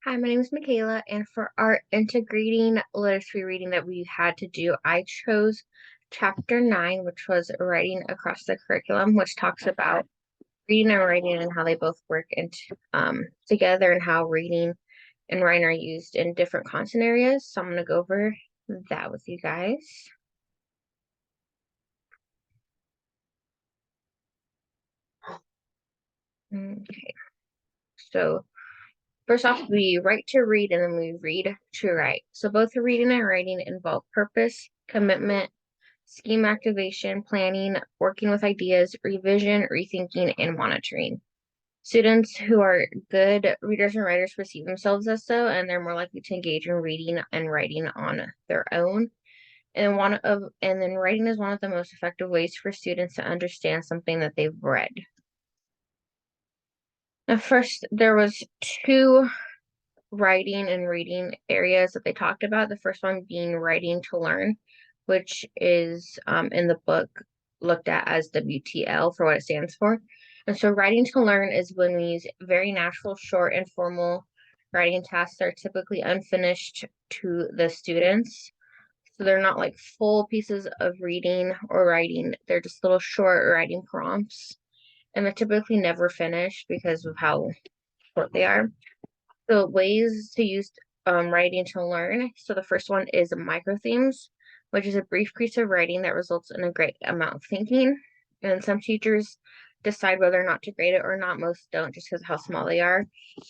Hi, my name is Michaela, and for our integrating literacy reading that we had to do, I chose chapter 9, which was writing across the curriculum, which talks about reading and writing and how they both work together and how reading and writing are used in different content areas. So I'm going to go over that with you guys. Okay, so first off, we write to read and then we read to write. So both reading and writing involve purpose, commitment, scheme activation, planning, working with ideas, revision, rethinking, and monitoring. Students who are good readers and writers perceive themselves as so, and they're more likely to engage in reading and writing on their own. And then writing is one of the most effective ways for students to understand something that they've read. Now, first, there was two writing and reading areas that they talked about. The first one being writing to learn, which is in the book looked at as WTL for what it stands for. And so writing to learn is when we use very natural, short, and formal writing tasks that are typically unfinished to the students. So they're not like full pieces of reading or writing. They're just little short writing prompts. And they're typically never finished because of how short they are. So ways to use writing to learn. So the first one is micro themes, which is a brief piece of writing that results in a great amount of thinking. And some teachers decide whether or not to grade it or not. Most don't just because of how small they are,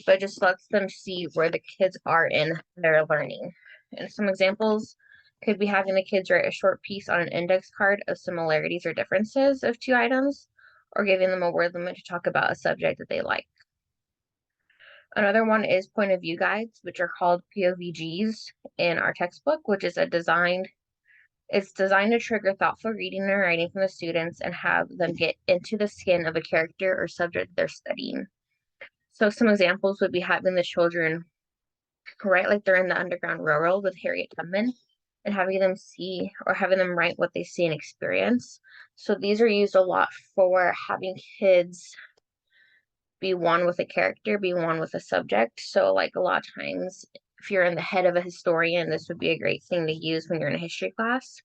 but it just lets them see where the kids are in their learning. And some examples could be having the kids write a short piece on an index card of similarities or differences of two items, or giving them a word limit to talk about a subject that they like. Another one is point of view guides, which are called POVGs in our textbook, which is it's designed to trigger thoughtful reading and writing from the students and have them get into the skin of a character or subject they're studying. So some examples would be having the children write like they're in the Underground Railroad with Harriet Tubman and having them see or having them write what they see and experience. So these are used a lot for having kids be one with a character, be one with a subject. So, like a lot of times, if you're in the head of a historian, this would be a great thing to use when you're in a history class.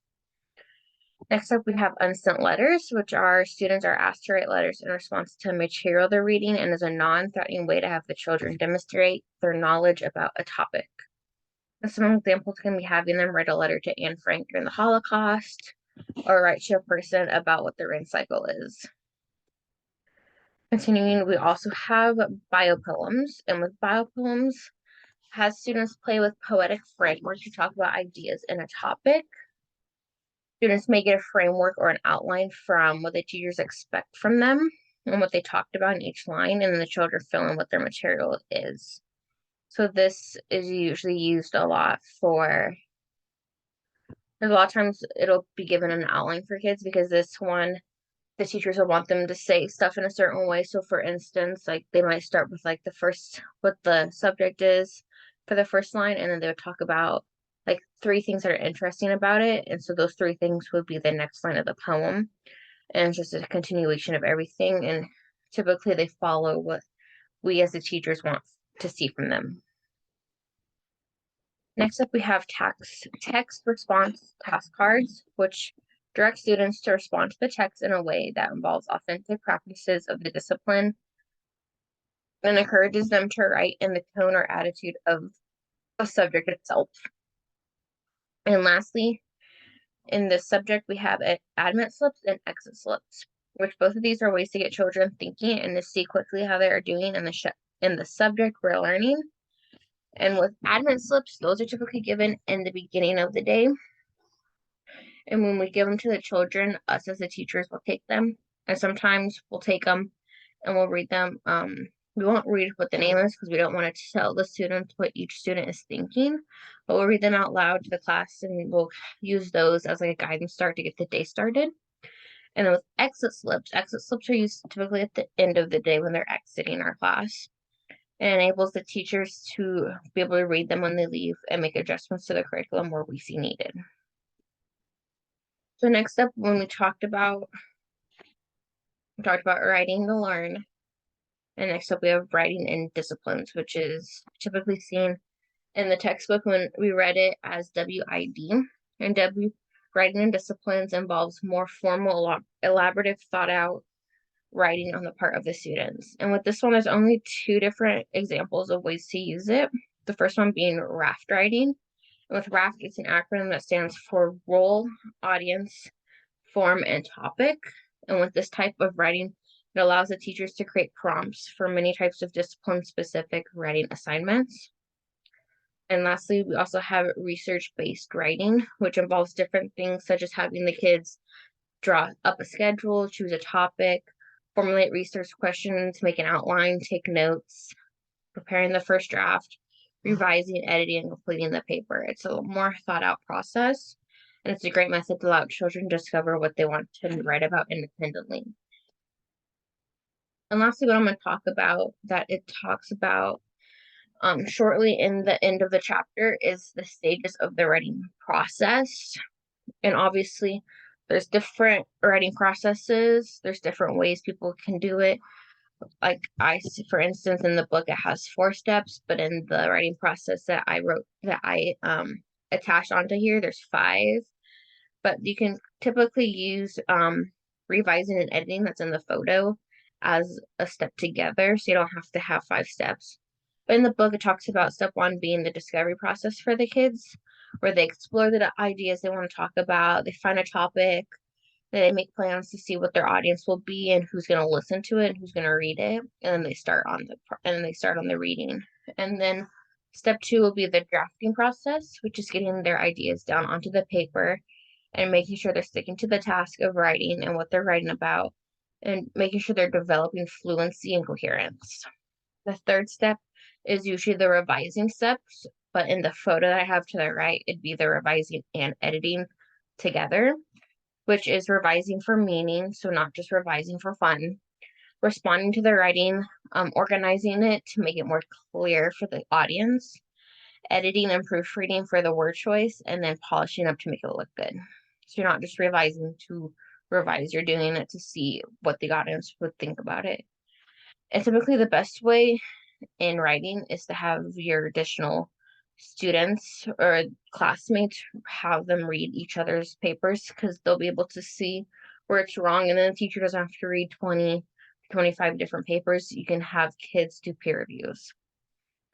Next up, we have unsent letters, which are students are asked to write letters in response to material they're reading and is a non-threatening way to have the children demonstrate their knowledge about a topic. And some examples can be having them write a letter to Anne Frank during the Holocaust or write to a person about what the rain cycle is. Continuing, we also have biopoems, and with biopoems, has students play with poetic framework to talk about ideas in a topic. Students may get a framework or an outline from what the teachers expect from them and what they talked about in each line, and then the children fill in what their material is. So this is usually used a lot for, there's a lot of times it'll be given an outline for kids because this one the teachers will want them to say stuff in a certain way. So for instance, like they might start with like the first what the subject is for the first line, and then they would talk about like three things that are interesting about it. And so those three things would be the next line of the poem. And it's just a continuation of everything. And typically they follow what we as the teachers want to see from them. Next up, we have text response task cards, which direct students to respond to the text in a way that involves authentic practices of the discipline and encourages them to write in the tone or attitude of a subject itself. And lastly, in this subject, we have admit slips and exit slips, which both of these are ways to get children thinking and to see quickly how they are doing in the subject we're learning. And with admit slips, those are typically given in the beginning of the day. And when we give them to the children, us as the teachers will take them. And sometimes we'll take them and we'll read them. We won't read what the name is because we don't want to tell the students what each student is thinking, but we'll read them out loud to the class and we'll use those as like a guiding start to get the day started. And then with exit slips are used typically at the end of the day when they're exiting our class. It enables the teachers to be able to read them when they leave and make adjustments to the curriculum where we see needed. So next up, when we talked about writing to learn, And next up we have writing in disciplines, which is typically seen in the textbook when we read it as WID. And writing in disciplines involves more formal, elaborative, thought out writing on the part of the students. And with this one, there's only two different examples of ways to use it. The first one being raft writing. And with raft, it's an acronym that stands for role, audience, form, and topic. And with this type of writing, it allows the teachers to create prompts for many types of discipline-specific writing assignments. And lastly, we also have research-based writing, which involves different things such as having the kids draw up a schedule, choose a topic, formulate research questions, make an outline, take notes, preparing the first draft, revising, editing, and completing the paper. It's a more thought out process, and it's a great method to allow children to discover what they want to write about independently. And lastly, what I'm going to talk about that it talks about shortly in the end of the chapter is the stages of the writing process. And obviously, there's different writing processes. There's different ways people can do it. Like for instance, in the book, it has 4 steps, but in the writing process that I attached onto here, there's 5. But you can typically use revising and editing that's in the photo as a step together, so you don't have to have 5 steps. But in the book, it talks about step 1 being the discovery process for the kids, where they explore the ideas they want to talk about, they find a topic, they make plans to see what their audience will be and who's going to listen to it and who's going to read it, and then they start on the reading. And then step 2 will be the drafting process, which is getting their ideas down onto the paper and making sure they're sticking to the task of writing and what they're writing about, and making sure they're developing fluency and coherence. The third step is usually the revising steps, but in the photo that I have to the right, it'd be the revising and editing together, which is revising for meaning, so not just revising for fun, responding to the writing, organizing it to make it more clear for the audience, editing and proofreading for the word choice, and then polishing up to make it look good. So you're not just revising to revise, you're doing it to see what the audience would think about it. And typically the best way in writing is to have your additional students or classmates have them read each other's papers, because they'll be able to see where it's wrong, and then the teacher doesn't have to read 20 25 different papers. You can have kids do peer reviews.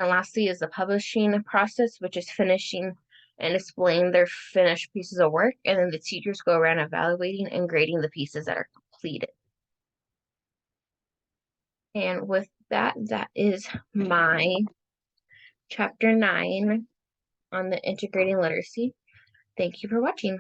And lastly is the publishing process, which is finishing and displaying their finished pieces of work, and then the teachers go around evaluating and grading the pieces that are completed. And with that, that is my chapter 9 on the integrating literacy. Thank you for watching.